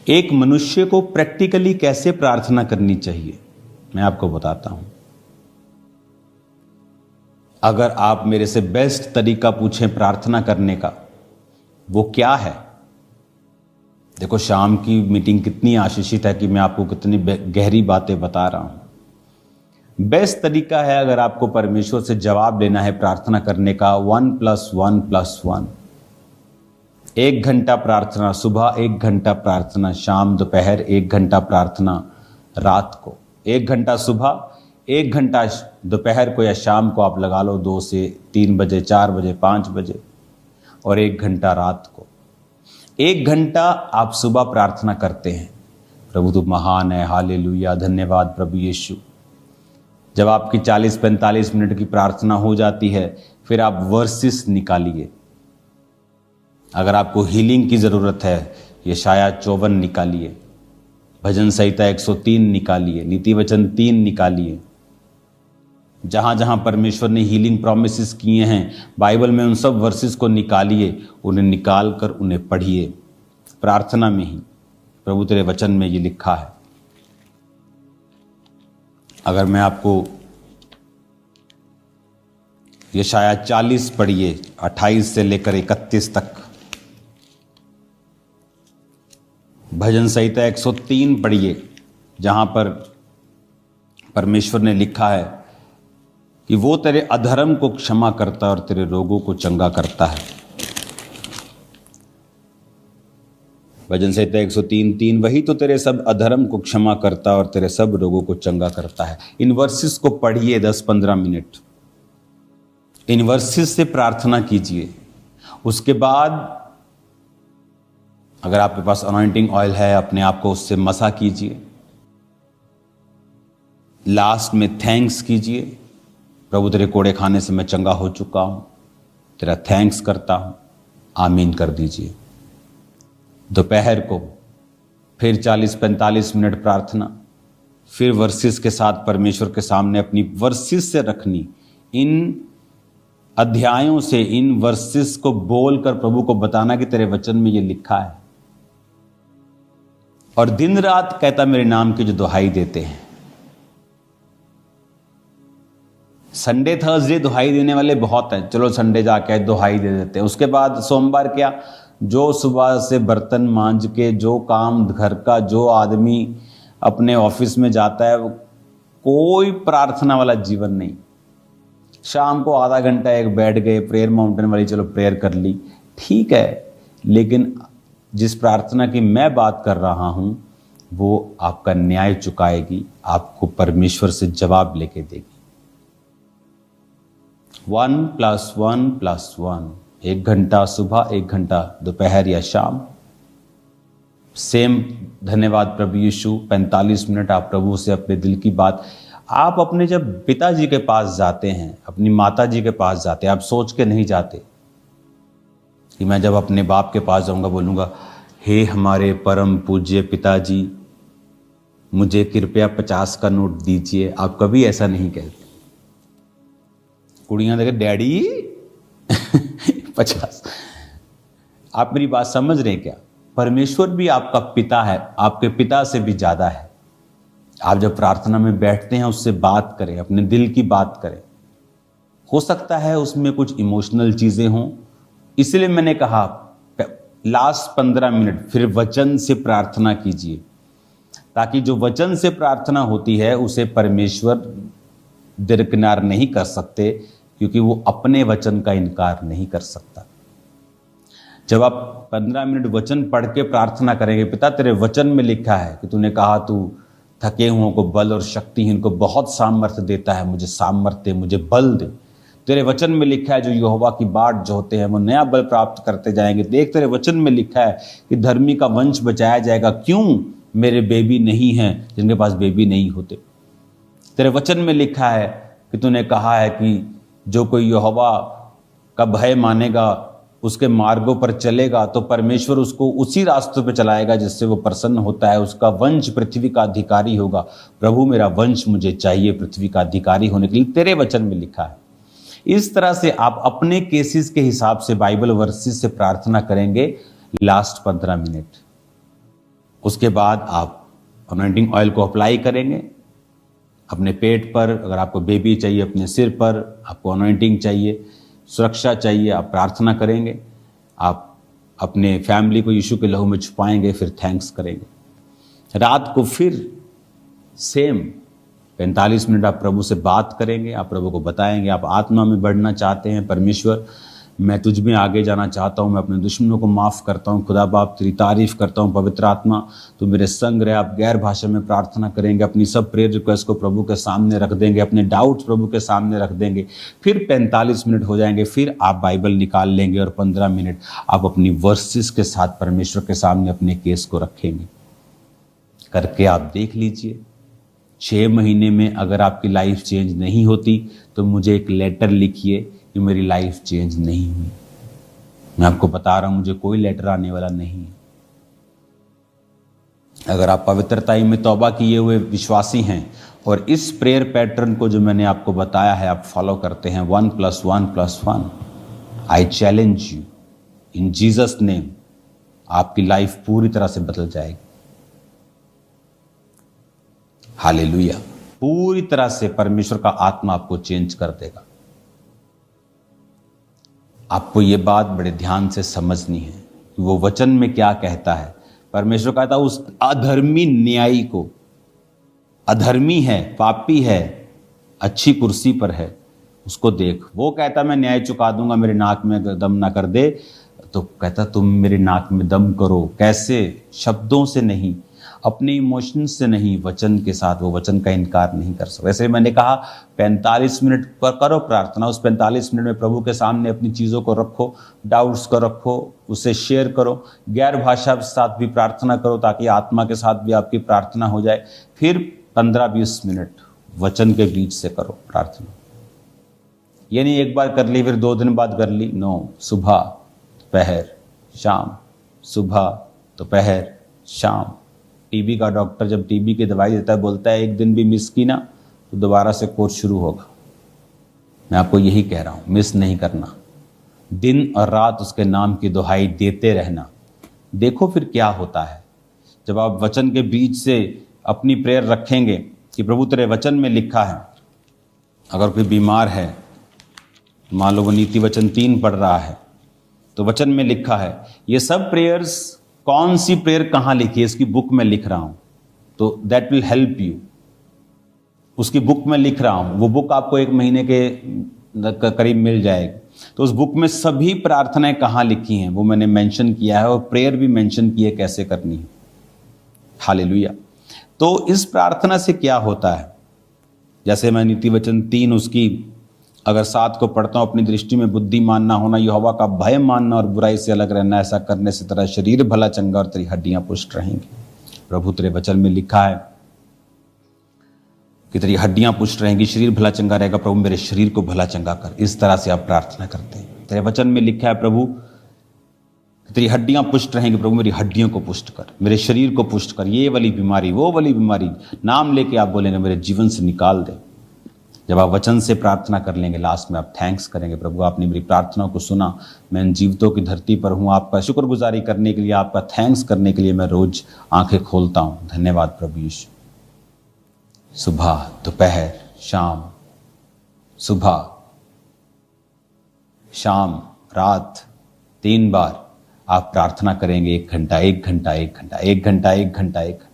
एक मनुष्य को प्रैक्टिकली कैसे प्रार्थना करनी चाहिए, मैं आपको बताता हूं। अगर आप मेरे से बेस्ट तरीका पूछें प्रार्थना करने का, वो क्या है? देखो, शाम की मीटिंग कितनी आशीषित है कि मैं आपको कितनी गहरी बातें बता रहा हूं। बेस्ट तरीका है, अगर आपको परमेश्वर से जवाब लेना है प्रार्थना करने का, 1+1+1। 1 घंटा प्रार्थना सुबह, 1 घंटा प्रार्थना शाम दोपहर, 1 घंटा प्रार्थना रात को। 1 घंटा सुबह, 1 घंटा दोपहर को या शाम को आप लगा लो, 2 से 3 बजे, 4 बजे, 5 बजे, और 1 घंटा रात को। 1 घंटा आप सुबह प्रार्थना करते हैं, प्रभु तू महान है, हालेलुया, धन्यवाद प्रभु यीशु। जब आपकी 40-45 मिनट की प्रार्थना हो जाती है, फिर आप वर्सेस निकालिए। अगर आपको हीलिंग की जरूरत है, यशाया 54 निकालिए, भजन संहिता 103 निकालिए, नीति वचन 3 निकालिए। जहां जहां परमेश्वर ने हीलिंग प्रॉमिसेस किए हैं बाइबल में, उन सब वर्सेस को निकालिए, उन्हें निकाल कर उन्हें पढ़िए प्रार्थना में ही। प्रभु तेरे वचन में ये लिखा है। अगर मैं आपको यशाया 40 पढ़िए, 28 से लेकर 31 तक। भजन संहिता 103 पढ़िए, जहां पर परमेश्वर ने लिखा है कि वो तेरे अधर्म को क्षमा करता है और तेरे रोगों को चंगा करता है। भजन संहिता 103:3, वही तो तेरे सब अधर्म को क्षमा करता है और तेरे सब रोगों को चंगा करता है। इन वर्सेस को पढ़िए 10-15 मिनट, इन वर्सेस से प्रार्थना कीजिए। उसके बाद अगर आपके पास अनॉइंटिंग ऑयल है, अपने आप को उससे मसा कीजिए। लास्ट में थैंक्स कीजिए, प्रभु तेरे कोड़े खाने से मैं चंगा हो चुका हूं, तेरा थैंक्स करता हूं, आमीन कर दीजिए। दोपहर को फिर 40-45 मिनट प्रार्थना, फिर वर्सेस के साथ परमेश्वर के सामने अपनी वर्सेस से रखनी। इन अध्यायों से, इन वर्सेस को बोलकर प्रभु को बताना कि तेरे वचन में ये लिखा है। और दिन रात कहता मेरे नाम की जो दुहाई देते हैं। संडे थर्सडे दुहाई देने वाले बहुत हैं, चलो संडे जाके दुहाई दे देते हैं। उसके बाद सोमवार क्या, जो सुबह से बर्तन मांज के, जो काम घर का, जो आदमी अपने ऑफिस में जाता है, कोई प्रार्थना वाला जीवन नहीं। शाम को आधा घंटा एक बैठ गए, प्रेयर माउंटेन वाली चलो प्रेयर कर ली, ठीक है, लेकिन जिस प्रार्थना की मैं बात कर रहा हूं वो आपका न्याय चुकाएगी, आपको परमेश्वर से जवाब लेके देगी। 1+1+1, 1 घंटा सुबह, 1 घंटा दोपहर या शाम। सेम धन्यवाद प्रभु यीशु, 45 मिनट आप प्रभु से अपने दिल की बात। आप अपने जब पिताजी के पास जाते हैं, अपनी माता जी के पास जाते हैं, आप सोच के नहीं जाते कि मैं जब अपने बाप के पास जाऊंगा बोलूंगा, हे हमारे परम पूज्य पिताजी, मुझे कृपया 50 का नोट दीजिए। आप कभी ऐसा नहीं कहते। कुड़ियां देखे डैडी 50। आप मेरी बात समझ रहे हैं क्या? परमेश्वर भी आपका पिता है, आपके पिता से भी ज्यादा है। आप जब प्रार्थना में बैठते हैं उससे बात करें, अपने दिल की बात करें। हो सकता है उसमें कुछ इमोशनल चीजें हों, इसलिए मैंने कहा लास्ट 15 मिनट फिर वचन से प्रार्थना कीजिए, ताकि जो वचन से प्रार्थना होती है उसे परमेश्वर दरकिनार नहीं कर सकते, क्योंकि वो अपने वचन का इनकार नहीं कर सकता। जब आप 15 मिनट वचन पढ़ के प्रार्थना करेंगे, पिता तेरे वचन में लिखा है कि तूने कहा तू थके हुओं को बल और शक्तिहीन को बहुत सामर्थ्य देता है, मुझे सामर्थ्य, मुझे बल दे। तेरे वचन में लिखा है जो यहोवा की बाट जोहते हैं वो नया बल प्राप्त करते जाएंगे। देख, तेरे वचन में लिखा है कि धर्मी का वंश बचाया जाएगा। क्यों? मेरे बेबी नहीं हैं जिनके पास बेबी नहीं होते। तेरे वचन में लिखा है कि तूने कहा है कि जो कोई यहोवा का भय मानेगा, उसके मार्गों पर चलेगा, तो परमेश्वर उसको उसी रास्तों पे चलाएगा जिससे वो प्रसन्न होता है। उसका वंश पृथ्वी का अधिकारी होगा। प्रभु मेरा वंश मुझे चाहिए पृथ्वी का अधिकारी होने के लिए, तेरे वचन में लिखा है। इस तरह से आप अपने केसेस के हिसाब से बाइबल वर्सेस से प्रार्थना करेंगे लास्ट 15 मिनट। उसके बाद आप अनॉइंटिंग ऑयल को अप्लाई करेंगे अपने पेट पर। अगर आपको बेबी चाहिए अपने सिर पर, आपको अनॉइंटिंग चाहिए, सुरक्षा चाहिए, आप प्रार्थना करेंगे। आप अपने फैमिली को यीशु के लहू में छुपाएंगे, फिर थैंक्स करेंगे। रात को फिर सेम 45 मिनट आप प्रभु से बात करेंगे। आप प्रभु को बताएंगे आप आत्मा में बढ़ना चाहते हैं। परमेश्वर, मैं तुझ में आगे जाना चाहता हूँ, मैं अपने दुश्मनों को माफ़ करता हूँ। खुदा बाप तेरी तारीफ करता हूँ। पवित्र आत्मा तू मेरे संग रहे। आप गैर भाषा में प्रार्थना करेंगे, अपनी सब प्रेयर रिक्वेस्ट को प्रभु के सामने रख देंगे, अपने डाउट्स प्रभु के सामने रख देंगे। फिर 45 मिनट हो जाएंगे, फिर आप बाइबल निकाल लेंगे और 15 मिनट आप अपनी वर्सेस के साथ परमेश्वर के सामने अपने केस को रखेंगे। करके आप देख लीजिए, 6 महीने में अगर आपकी लाइफ चेंज नहीं होती तो मुझे एक लेटर लिखिए कि मेरी लाइफ चेंज नहीं हुई। मैं आपको बता रहा हूं, मुझे कोई लेटर आने वाला नहीं है। अगर आप पवित्रताई में तौबा किए हुए विश्वासी हैं और इस प्रेयर पैटर्न को जो मैंने आपको बताया है आप फॉलो करते हैं, 1+1+1, I challenge you in Jesus name, आपकी लाइफ पूरी तरह से बदल जाएगी। हालेलुया। पूरी तरह से परमेश्वर का आत्मा आपको चेंज कर देगा। आपको ये बात बड़े ध्यान से समझनी है कि वो वचन में क्या कहता है। परमेश्वर कहता है उस अधर्मी न्यायी को, अधर्मी है, पापी है, अच्छी कुर्सी पर है, उसको देख। वो कहता मैं न्याय चुका दूंगा, मेरे नाक में दम ना कर दे। तो कहता तुम मेरे नाक में दम करो। कैसे? शब्दों से नहीं, अपने इमोशंस से नहीं, वचन के साथ। वो वचन का इनकार नहीं कर सकते। वैसे मैंने कहा 45 मिनट पर करो प्रार्थना। उस 45 मिनट में प्रभु के सामने अपनी चीज़ों को रखो, डाउट्स को रखो, उसे शेयर करो, गैर भाषा के साथ भी प्रार्थना करो ताकि आत्मा के साथ भी आपकी प्रार्थना हो जाए। फिर 15-20 मिनट वचन के बीच से करो प्रार्थना। ये नहीं एक बार कर ली फिर 2 दिन बाद कर ली। नो, सुबह, दोपहर, शाम, सुबह, दोपहर, शाम। टीबी का डॉक्टर जब टीबी की दवाई देता है बोलता है एक दिन भी मिस की ना तो दोबारा से कोर्स शुरू होगा। मैं आपको यही कह रहा हूँ, मिस नहीं करना, दिन और रात उसके नाम की दुहाई देते रहना। देखो फिर क्या होता है जब आप वचन के बीच से अपनी प्रेयर रखेंगे कि प्रभु तेरे वचन में लिखा है। अगर कोई बीमार है, मान लो वो नीति वचन 3 पढ़ रहा है, तो वचन में लिखा है। ये सब प्रेयर्स, कौन सी प्रेयर कहाँ लिखी है इसकी बुक में लिख रहा हूं, तो दैट विल हेल्प यू। उसकी बुक में लिख रहा हूं, वो बुक आपको 1 महीने के करीब मिल जाएगी। तो उस बुक में सभी प्रार्थनाएं कहाँ लिखी हैं वो मैंने मेंशन किया है, और प्रेयर भी मेंशन की है कैसे करनी है। हालेलुया। तो इस प्रार्थना से क्या होता है, जैसे मैं नीति वचन 3 उसकी अगर 7 को पढ़ता हूं, अपनी दृष्टि में बुद्धिमान ना होना, यहोवा का भय मानना और बुराई से अलग रहना, ऐसा करने से तेरा शरीर भला चंगा और तेरी हड्डियां पुष्ट रहेंगी। प्रभु तेरे वचन में लिखा है कि तेरी हड्डियां पुष्ट रहेंगी, शरीर भला चंगा रहेगा। प्रभु मेरे शरीर को भला चंगा कर। इस तरह से आप प्रार्थना करते हैं। तेरे वचन में लिखा है प्रभु तेरी हड्डियां पुष्ट रहेंगी, प्रभु मेरी हड्डियों को पुष्ट कर, मेरे शरीर को पुष्ट कर, ये वाली बीमारी वो वाली बीमारी नाम लेके आप बोलेंगे मेरे जीवन से निकाल दे। जब आप वचन से प्रार्थना कर लेंगे, लास्ट में आप थैंक्स करेंगे, प्रभु आपने मेरी प्रार्थनाओं को सुना, मैं इन जीवितों की धरती पर हूँ, आपका शुक्रगुजारी करने के लिए, आपका थैंक्स करने के लिए मैं रोज आंखें खोलता हूँ। धन्यवाद प्रभु यीशु। सुबह, दोपहर, शाम, सुबह, शाम, रात 3 बार आप प्रार्थना करेंगे। 1 घंटा 1 घंटा 1 घंटा 1 घंटा 1 घंटा 1 घंटा।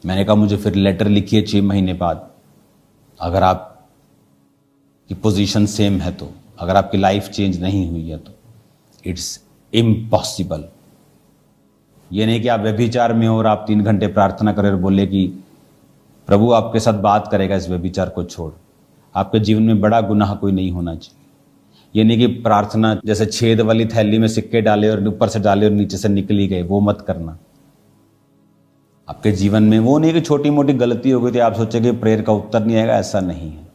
मैंने कहा मुझे फिर लेटर लिखिए 6 महीने बाद। अगर आपकी पोजीशन सेम है तो, अगर आपकी लाइफ चेंज नहीं हुई है तो इट्स इम्पॉसिबल। ये नहीं कि आप व्यभिचार में हो और आप 3 घंटे प्रार्थना करें और बोले कि प्रभु आपके साथ बात करेगा इस व्यभिचार को छोड़। आपके जीवन में बड़ा गुनाह कोई नहीं होना चाहिए। ये नहीं कि प्रार्थना जैसे छेद वाली थैली में सिक्के डाले और ऊपर से डाले और नीचे से निकली गए, वो मत करना। आपके जीवन में वो नहीं कि छोटी मोटी गलती हो गई थी आप सोचे कि प्रेयर का उत्तर नहीं आएगा, ऐसा नहीं है।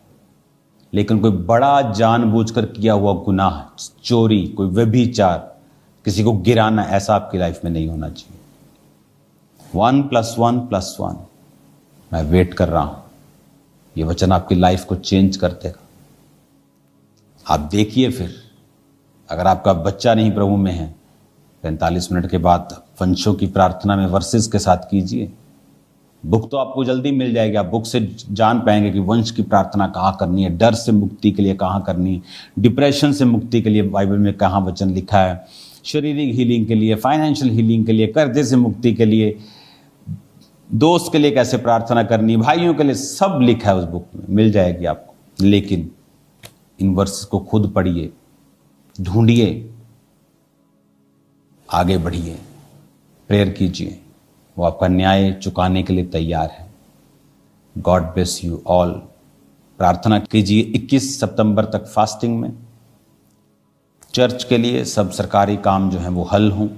लेकिन कोई बड़ा जानबूझकर किया हुआ गुनाह, चोरी, कोई व्यभिचार, किसी को गिराना, ऐसा आपकी लाइफ में नहीं होना चाहिए। 1+1+1 मैं वेट कर रहा हूं। ये वचन आपकी लाइफ को चेंज कर देगा। आप देखिए फिर, अगर आपका बच्चा नहीं प्रभु में है, 45 मिनट के बाद वंशों की प्रार्थना में वर्सेस के साथ कीजिए। बुक तो आपको जल्दी मिल जाएगी, आप बुक से जान पाएंगे कि वंश की प्रार्थना कहाँ करनी है, डर से मुक्ति के लिए कहाँ करनी है, डिप्रेशन से मुक्ति के लिए बाइबल में कहाँ वचन लिखा है, शारीरिक हीलिंग के लिए, फाइनेंशियल हीलिंग के लिए, कर्जे से मुक्ति के लिए, दोस्त के लिए कैसे प्रार्थना करनी, भाइयों के लिए, सब लिखा है उस बुक में, मिल जाएगी आपको। लेकिन इन वर्सेस को खुद पढ़िए, ढूंढिए, आगे बढ़िए, प्रेयर कीजिए, वो आपका न्याय चुकाने के लिए तैयार है। God bless you all. प्रार्थना कीजिए 21 सितंबर तक फास्टिंग में, चर्च के लिए सब सरकारी काम जो है वो हल हों,